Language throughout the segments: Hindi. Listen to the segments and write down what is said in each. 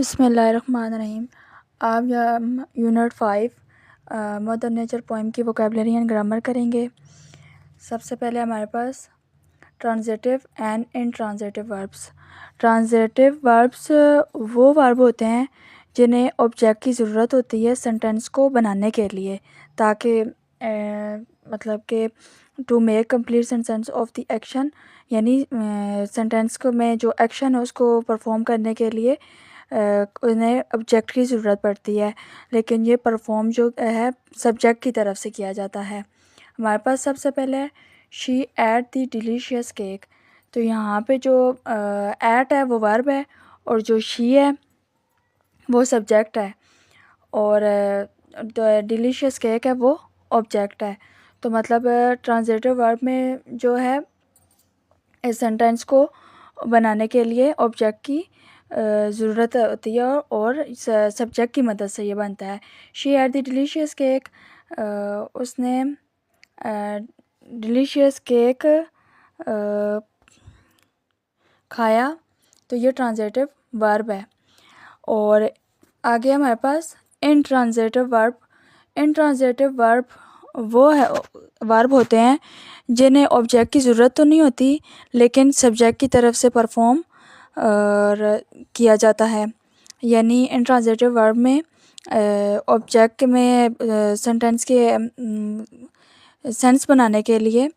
बिस्मिल्लाहिर्रहमानिर्रहीम। आप यूनिट 5 मदर नेचर पोएम की वोकेबलरी एंड ग्रामर करेंगे। सबसे पहले हमारे पास transitive and intransitive verbs. Transitive verbs वो वर्ब होते हैं जिन्हें ऑब्जेक्ट की ज़रूरत होती है सेंटेंस को बनाने के लिए, ताकि मतलब कि to make complete sentence of the action, यानी सेंटेंस को में जो एक्शन है उसको परफॉर्म करने के लिए उन्हें ऑब्जेक्ट की ज़रूरत पड़ती है, लेकिन ये परफॉर्म जो है सब्जेक्ट की तरफ से किया जाता है। हमारे पास सबसे पहले she at the delicious cake. तो यहाँ पे जो एट है वो वर्ब है और जो शी है वो सब्जेक्ट है, और डिलीशियस केक है वो ऑब्जेक्ट है। तो मतलब ट्रांजिटिव वर्ब में जो है इस सेंटेंस को बनाने के लिए ऑब्जेक्ट की ज़रूरत होती है और सब्जेक्ट की मदद से ये बनता है। She had the delicious cake, उसने डिलीशियस केक खाया, तो ये ट्रांजिटिव वर्ब है। और आगे हमारे पास इनट्रांजिटिव वर्ब। इनट्रांजिटिव वर्ब वो है वर्ब होते हैं जिन्हें ऑब्जेक्ट की ज़रूरत तो नहीं होती, लेकिन सब्जेक्ट की तरफ से परफॉर्म किया जाता है। यानी इनट्रांजिटिव वर्ब में ऑब्जेक्ट में सेंटेंस के सेंस बनाने के लिए,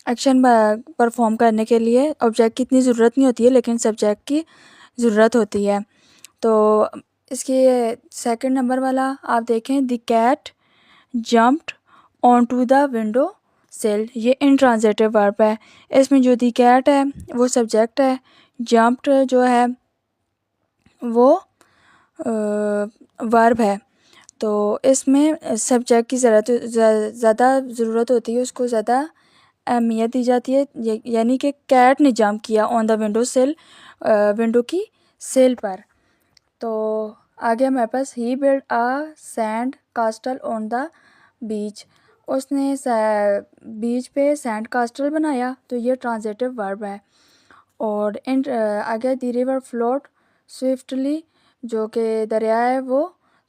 एक्शन परफॉर्म करने के लिए ऑब्जेक्ट की इतनी ज़रूरत नहीं होती है, लेकिन सब्जेक्ट की ज़रूरत होती है। तो इसके सेकंड नंबर वाला आप देखें, the cat jumped onto the window sill. ये इनट्रांजिटिव वर्ब है। इसमें जो द कैट है वो सब्जेक्ट है, जम्प्ड जो है वो वर्ब है। तो इसमें सब्जेक्ट की ज़्यादा ज़रूरत होती है, उसको ज़्यादा अहमियत दी जाती है। यानी कि कैट ने जंप किया on the window sill, window की सिल पर। तो आगे हमारे पास he build a sand castle on the beach. उसने बीच पे सैंड कास्टल बनाया, तो ये ट्रांजिटिव वर्ब है। और आगे द रिवर फ्लोट स्विफ्टली, जो कि दरिया है वो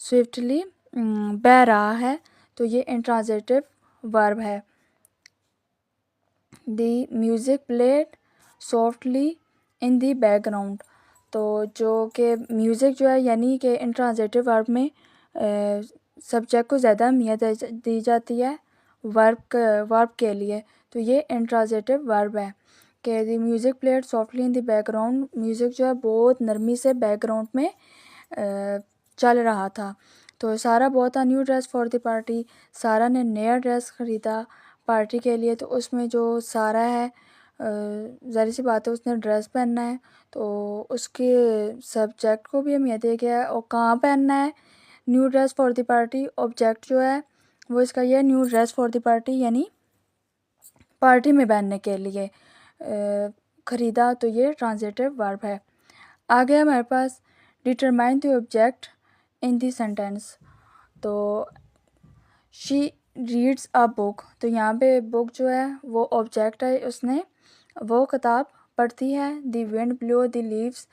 स्विफ्टली बह रहा है, तो ये इंट्रांजिटिव वर्ब है। The music played softly in the background. तो जो कि म्यूज़िक जो है, यानी कि इंट्रांजिटिव वर्ब में सब्जेक्ट को ज़्यादा अहमियत दी जाती है वर्ब के लिए, तो ये इंट्रांजिटिव वर्ब है कि the music played softly in the background. Music जो है बहुत नरमी से बैकग्राउंड में चल रहा था। तो सारा bought a new dress for the party. सारा ने नया ड्रेस ख़रीदा पार्टी के लिए। तो उसमें जो सारा है, ज़ाहिर सी बात है उसने ड्रेस पहनना है, तो उसके सब्जेक्ट को भी अहमियत दिया गया है। और कहाँ पहनना है, new dress for the party. Object जो है वो इसका ये new dress for the party, यानी पार्टी में पहनने के लिए ख़रीदा, तो ये ट्रांजिटिव वर्ब है। आगे हमारे पास determine the object in the sentence. तो शी रीड्स अ बुक, तो यहाँ पे बुक जो है वो ऑब्जेक्ट है, उसने वो किताब पढ़ती है। The wind blow the leaves,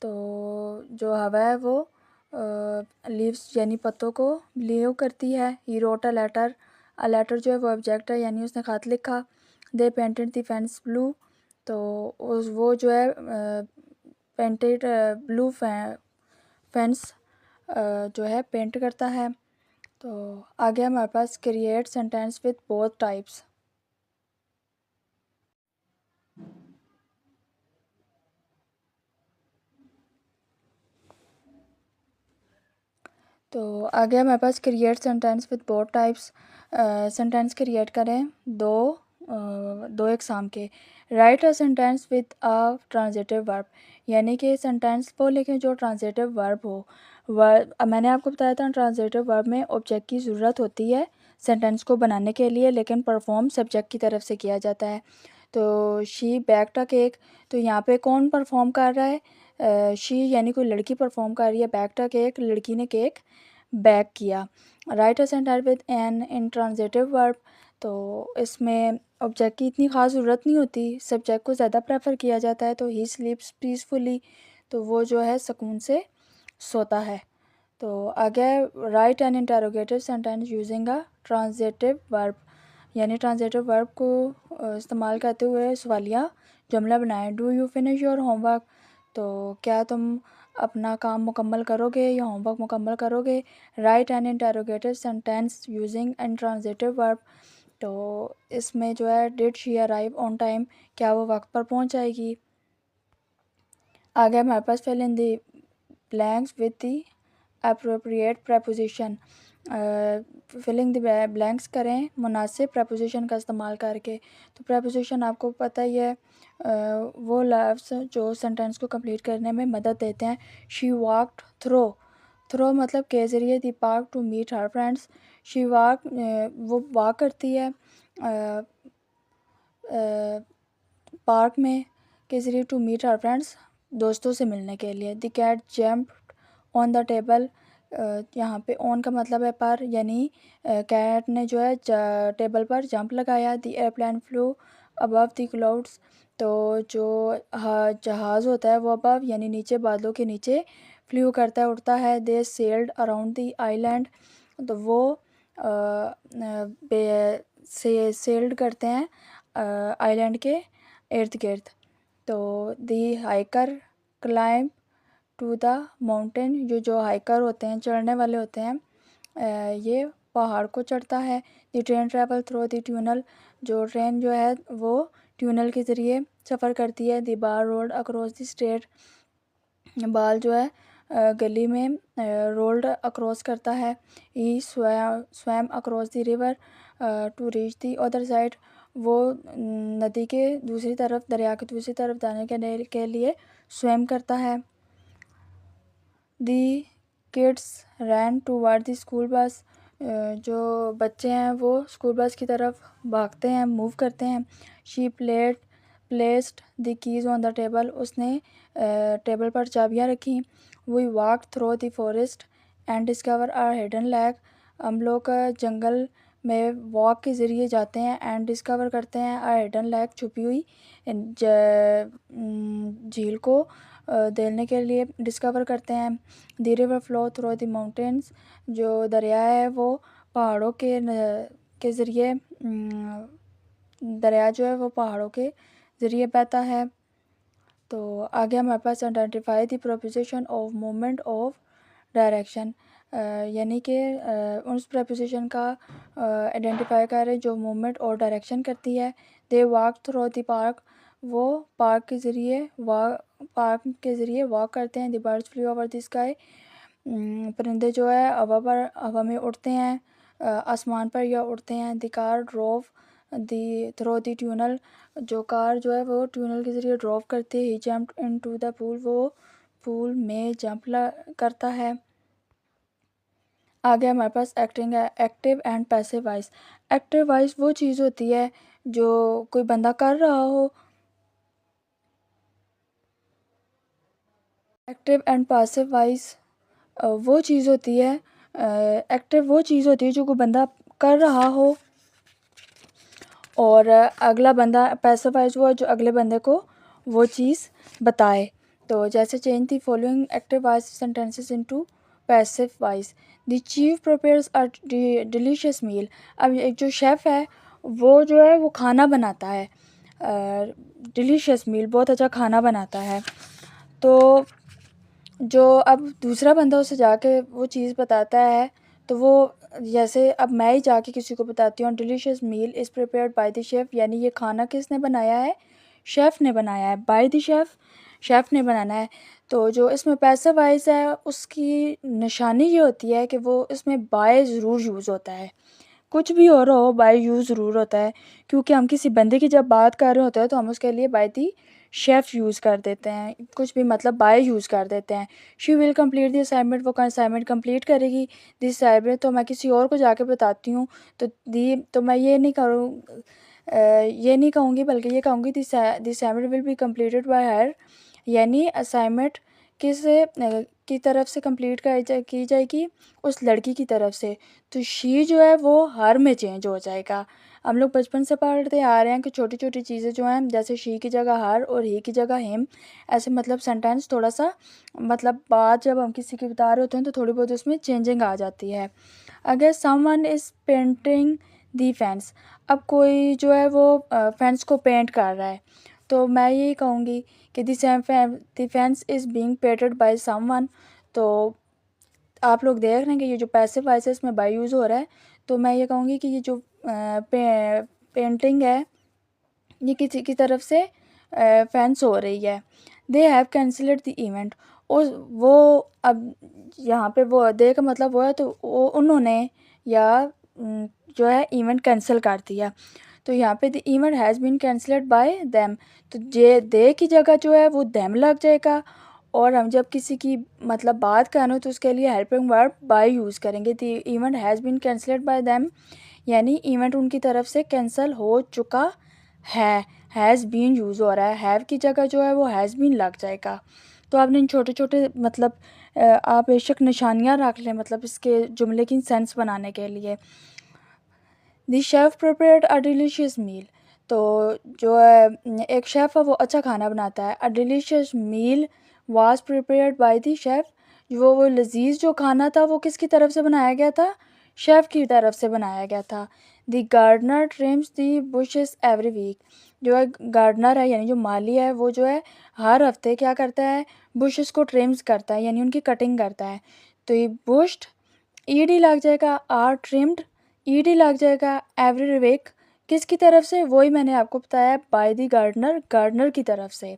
तो जो हवा है वो लीव्स यानी पत्तों को ब्लो करती है। He wrote a letter, a letter जो है वो ऑब्जेक्ट है, यानी उसने ख़त लिखा। They painted the fence blue, तो वो जो है पेंटेड ब्लू फेंस जो है पेंट करता है। तो आगे हमारे पास create sentence with both types. तो आगे हमारे पास create sentence with both types. Sentence create करें दो एग्जाम के। Write a sentence with a transitive verb, यानी कि सेंटेंस वो लिखें जो ट्रांजिटिव वर्ब हो। मैंने आपको बताया था ट्रांजिटिव वर्ब में ऑब्जेक्ट की ज़रूरत होती है सेंटेंस को बनाने के लिए, लेकिन परफॉर्म सब्जेक्ट की तरफ से किया जाता है। तो शी बेक्ड अ केक, तो यहाँ पे कौन परफॉर्म कर रहा है, शी यानी कोई लड़की परफॉर्म कर रही है। बेक्ड अ केक, लड़की ने केक बैक किया। Write a sentence with an intransitive verb, तो इसमें ऑब्जेक्ट की इतनी ख़ास ज़रूरत नहीं होती, सब्जेक्ट को ज़्यादा प्रेफर किया जाता है। तो ही स्लीप्स पीसफुली, तो वो जो है सुकून से सोता है। तो आगे write an interrogative sentence using a transitive verb, यानी ट्रांजिटिव वर्ब को इस्तेमाल करते हुए सवालिया जुमला बनाएं। Do you finish your homework, तो क्या तुम अपना काम मुकम्मल करोगे या होमवर्क मुकम्मल करोगे। Write an interrogative sentence using an transitive verb, तो इसमें जो है did she arrive on time, क्या वो वक्त पर पहुंच जाएगी। आगे हमारे पास fill in the blanks with the appropriate preposition, filling the blanks करें मुनासिब preposition का इस्तेमाल करके। तो preposition आपको पता ही है वो लफ्ज़ जो सेंटेंस को कंप्लीट करने में मदद देते हैं। शी वॉकड थ्रो मतलब के ज़रिए the park to meet her friends. She walk वो वॉक करती है पार्क में के ज़रिए टू मीट हर फ्रेंड्स दोस्तों से मिलने के लिए। The cat jumped on the table, यहाँ पे ऑन का मतलब है पर, यानी कैट ने जो है टेबल पर जंप लगाया। The airplane flu above the clouds, तो जो जहाज़ होता है वो अबव यानी नीचे, बादलों के नीचे फ्लू करता है, उड़ता है। दे सेल्ड अराउंड द आइलैंड, तो वो सेल्ड करते हैं आइलैंड के इर्द गिर्द। तो the hiker climb to the mountain, जो हाइकर होते हैं, चढ़ने वाले होते हैं, ये पहाड़ को चढ़ता है। The train travel through the tunnel, जो ट्रेन जो है वो ट्यूनल के ज़रिए सफ़र करती है। The ball rolled across the street, ball जो है गली में रोल्ड अक्रॉस करता है। He swam across the river to reach the other side, वो नदी के दूसरी तरफ, दरिया की दूसरी तरफ जाने के लिए स्वैम करता है। The kids ran toward the school bus, जो बच्चे हैं वो स्कूल बस की तरफ भागते हैं, मूव करते हैं। She placed the keys on the table, उसने टेबल पर चाबियाँ रखी। We walk through the forest and discover our hidden lake, हम लोग जंगल में वॉक के ज़रिए जाते हैं एंड डिस्कवर करते हैं आर हिडन लेक, छुपी हुई झील को देखने के लिए डिस्कवर करते हैं। The river flow through the mountains, जो दरिया है वो पहाड़ों के ज़रिए, दरिया जो है वो पहाड़ों के ज़रिए बहता है। तो आगे हमारे पास identify the preposition of movement of direction, यानी कि उस प्रोपोजिशन का आइडेंटिफाई करें जो मूवमेंट और डायरेक्शन करती है। They walk through the park, वो पार्क के ज़रिए वॉक करते हैं। The birds fly over the sky, परिंदे जो है हवा में उड़ते हैं, आसमान पर या उड़ते हैं। The car drove through the tunnel, जो कार जो है वो ट्यूनल के ज़रिए ड्राइव करती है। ही जंप्ड इनटू द पूल, वो पूल में जंप करता है। आगे हमारे पास एक्टिंग है, active and passive voice. Active voice वो चीज़ होती है जो कोई बंदा कर रहा हो। एक्टिव एंड पैसिव वॉइस वो चीज़ होती है, एक्टिव वो चीज़ होती है जो कोई बंदा कर रहा हो और अगला बंदा, पैसिव वॉइस वो जो अगले बंदे को वो चीज़ बताए। तो जैसे change the following active voice sentences into passive voice. The chief prepares a delicious meal, अब एक जो शेफ़ है वो जो है वो खाना बनाता है, डिलीशियस मील बहुत अच्छा खाना बनाता है। तो जो अब दूसरा बंदा उसे जाके वो चीज़ बताता है, तो वो जैसे अब मैं ही जाके किसी को बताती हूँ delicious meal is prepared by the chef, यानी ये खाना किसने बनाया है, शेफ़ ने बनाया है। बाय द शेफ़ ने बनाना है। तो जो इसमें पैसिव वॉइस है उसकी निशानी ये होती है कि वो इसमें बाय ज़रूर यूज़ होता है, कुछ भी हो रहा हो बाय यूज़ ज़रूर होता है, क्योंकि हम किसी बंदे की जब बात कर रहे होते हैं तो हम उसके लिए बाय दी शेफ़ यूज़ कर देते हैं, कुछ भी मतलब बाय यूज़ कर देते हैं। She will complete the assignment, वो असाइनमेंट कंप्लीट करेगी। दिस असाइनमेंट, तो मैं किसी और को जाके बताती हूँ तो मैं ये नहीं कहूँगी बल्कि ये कहूँगी this assignment will be completed by हर, यानी असाइनमेंट की तरफ से कंप्लीट की जाएगी, उस लड़की की तरफ से। तो शी जो है वो हर में चेंज हो जाएगा, हम लोग बचपन से पढ़ते आ रहे हैं कि छोटी छोटी चीज़ें जो हैं, जैसे शी की जगह हर और ही की जगह हिम, ऐसे मतलब सेंटेंस थोड़ा सा मतलब बात जब हम किसी की बता रहे होते हैं तो थोड़ी बहुत उसमें चेंजिंग आ जाती है। अगर someone is painting the fence, अब कोई जो है वो फेंस को पेंट कर रहा है, तो मैं यही कहूँगी कि the fence is being painted by someone. तो आप लोग देख रहे हैं कि ये जो पैसिव वॉइस है इसमें बाय यूज़ हो रहा है, तो मैं ये कहूँगी कि ये जो पेंटिंग है ये किसी की तरफ से फेंस हो रही है। They have cancelled the event, और वो अब यहाँ पे वो दे का मतलब वो है, तो वो उन्होंने या जो है इवेंट कैंसिल कर दिया, तो यहाँ पे the event has been cancelled by them, तो जे दे की जगह जो है वो देम लग जाएगा। और हम जब किसी की मतलब बात करें तो उसके लिए हेल्पिंग वर्ब बाय यूज़ करेंगे। The event has been cancelled by them, यानी इवेंट उनकी तरफ से कैंसिल हो चुका है। हैज़ बीन यूज़ हो रहा है, हैव की जगह जो है वो हैज़ बीन लग जाएगा। तो आपने इन छोटे छोटे मतलब आप बेशक निशानियाँ रख लें मतलब इसके जुमले की सेंस बनाने के लिए। The chef prepared a delicious meal, तो जो है एक शेफ़ है वो अच्छा खाना बनाता है। A delicious meal was prepared by the chef, वो लजीज जो खाना था वो किसकी तरफ से बनाया गया था, शेफ़ की तरफ से बनाया गया था। The gardener trims the bushes every week, जो है गार्डनर है यानी जो माली है वो जो है हर हफ्ते क्या करता है, बुशेस को ट्रिम्स करता है यानी उनकी कटिंग करता है। तो ये बुश्ड ईडी लग जाएगा, आर ट्रिम्ड ईडी लग जाएगा, एवरी वीक किसकी तरफ से, वही मैंने आपको बताया बाय द गार्डनर, गार्डनर की तरफ से।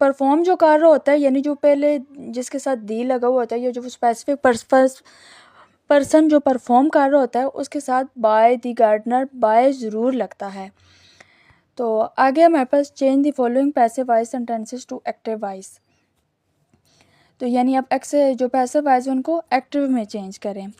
परफॉर्म जो कर रहा होता है यानी जो पहले जिसके साथ दी लगा हुआ होता है या जो स्पेसिफिक पर्सन जो परफॉर्म कर रहा होता है उसके साथ बाय द गार्डनर बाय ज़रूर लगता है। तो आगे हमारे पास change the following passive voice sentences to active voice, तो यानी अब जो पैसिव वॉइस है उनको एक्टिव में चेंज करें।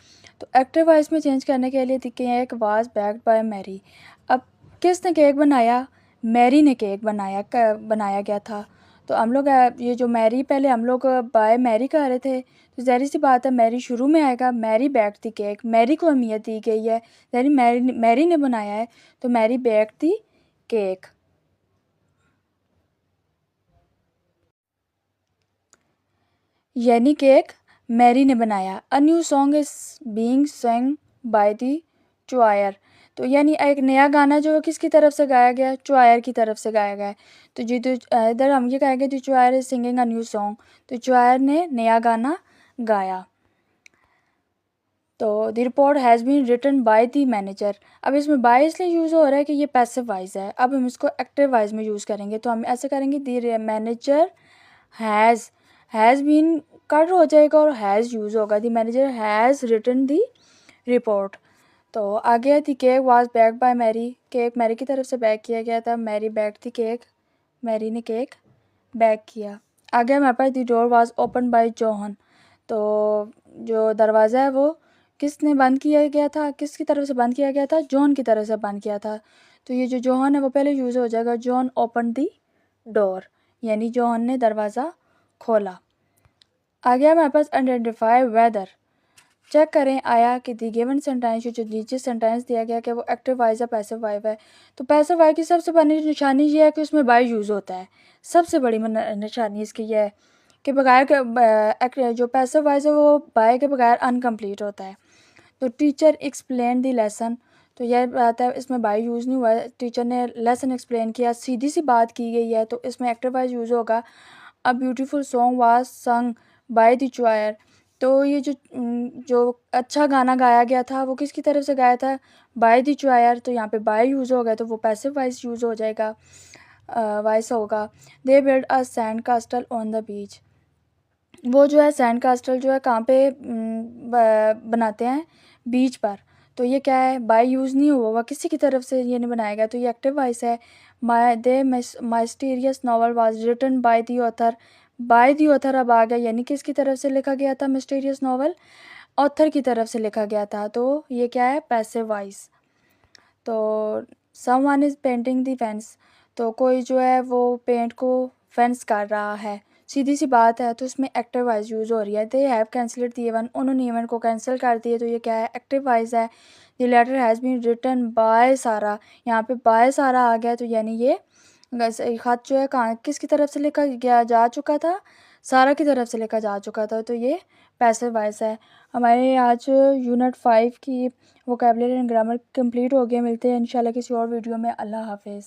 तो एक्टिव वॉइस में चेंज करने के लिए cake was baked by Mary, अब किसने केक बनाया, मैरी ने केक बनाया गया था। तो हम लोग ये जो मैरी पहले हम लोग बाय मैरी कह रहे थे, तो ज़ाहिर सी बात है मैरी शुरू में आएगा, Mary baked the cake, Mary को अहमियत दी गई है यानी मैरी ने बनाया है, तो मैरी बैक्ड दी केक। यानी केक मैरी ने बनाया। A new song is being sung by the choir, तो यानी एक नया गाना जो है किसकी तरफ से गाया गया, चोयर की तरफ से गाया गया है। तो जी तो इधर हम ये कहेंगे the choir is singing a new song, तो चोयर ने नया गाना गाया। तो the report has been written by the manager, अब इसमें बाय इसलिए यूज़ हो रहा है कि ये पैसिव वॉइस है, अब हम इसको एक्टिव वॉइस में यूज़ करेंगे, तो हम ऐसे करेंगे द मैनेजर हैज़ बीन कर हो जाएगा और हैज़ यूज़ होगा, the manager has written the report. तो आगे है the cake was bake by Mary, cake Mary की तरफ से बैक किया गया था, Mary bake the cake, Mary ने केक बैक किया। आगे हमारे पास the door was open by John, तो जो दरवाज़ा है वो किसने बंद किया गया था, किसकी तरफ से बंद किया गया था, जॉन की तरफ से बंद किया था। तो ये जो जॉन है वो पहले यूज़ हो जाएगा, जॉन ओपन द डोर, यानी जॉन ने दरवाज़ा खोला। आगे हमारे पास आइडेंटिफाई वेदर, चेक करें आया कि दी गिवन सेंटेंस जो नीचे सेंटेंस दिया गया कि वो एक्टिव वॉइस या पैसिव वॉइस है। तो पैसिव वॉइस की सबसे बड़ी निशानी ये है कि उसमें बाय यूज़ होता है, सबसे बड़ी निशानी इसकी यह है कि बगैर के जो पैसिव वॉइस है वो बाय के बगैर अनकम्प्लीट होता है। तो टीचर एक्सप्लेन दी लेसन, तो यह बात है इसमें बाय यूज़ नहीं हुआ है, टीचर ने लेसन एक्सप्लेन किया, सीधी सी बात की गई है, तो इसमें एक्टिव वॉइस यूज़ होगा। A beautiful song was sung by the choir, तो ये जो अच्छा गाना गाया गया था वो किसकी तरफ से गाया था, बाय द चोयर, तो यहाँ पे बाय यूज़ हो गया तो वो पैसिव वॉइस यूज़ हो जाएगा, वॉइस होगा। They build a sand castle on the बीच, वो जो है सैंड कास्टल जो है कहाँ पे बनाते हैं, बीच पर, तो ये क्या है, बाय यूज़ नहीं हुआ हुआ, किसी की तरफ से ये नहीं बनाया गया, तो ये एक्टिव वॉइस है। Mysterious novel was written by the author, by the author अब आ गया यानी किसकी तरफ से लिखा गया था, मिस्टीरियस नॉवल ऑथर की तरफ से लिखा गया था, तो ये क्या है, पैसिव वॉइस। तो someone is painting the fence, तो कोई जो है वो पेंट को फेंस कर रहा है, सीधी सी बात है, तो इसमें एक्टिव वॉइस यूज़ हो रही है। They have cancelled the event, उन्होंने इवेंट को कैंसिल कर दिया, तो ये क्या है, एक्टिव वॉइस है। The letter has been written by Sara, यहाँ पे बाय सारा आ गया, तो यानी ये ख़त जो है कहाँ किसकी तरफ से लिखा गया जा चुका था, सारा की तरफ से लिखा जा चुका था, तो ये पैसिव वॉइस है। हमारे आज यूनिट 5 की वोकैबुलरी एंड ग्रामर कंप्लीट हो गया। मिलते हैं इंशाल्लाह किसी और वीडियो में। अल्लाह हाफिज़।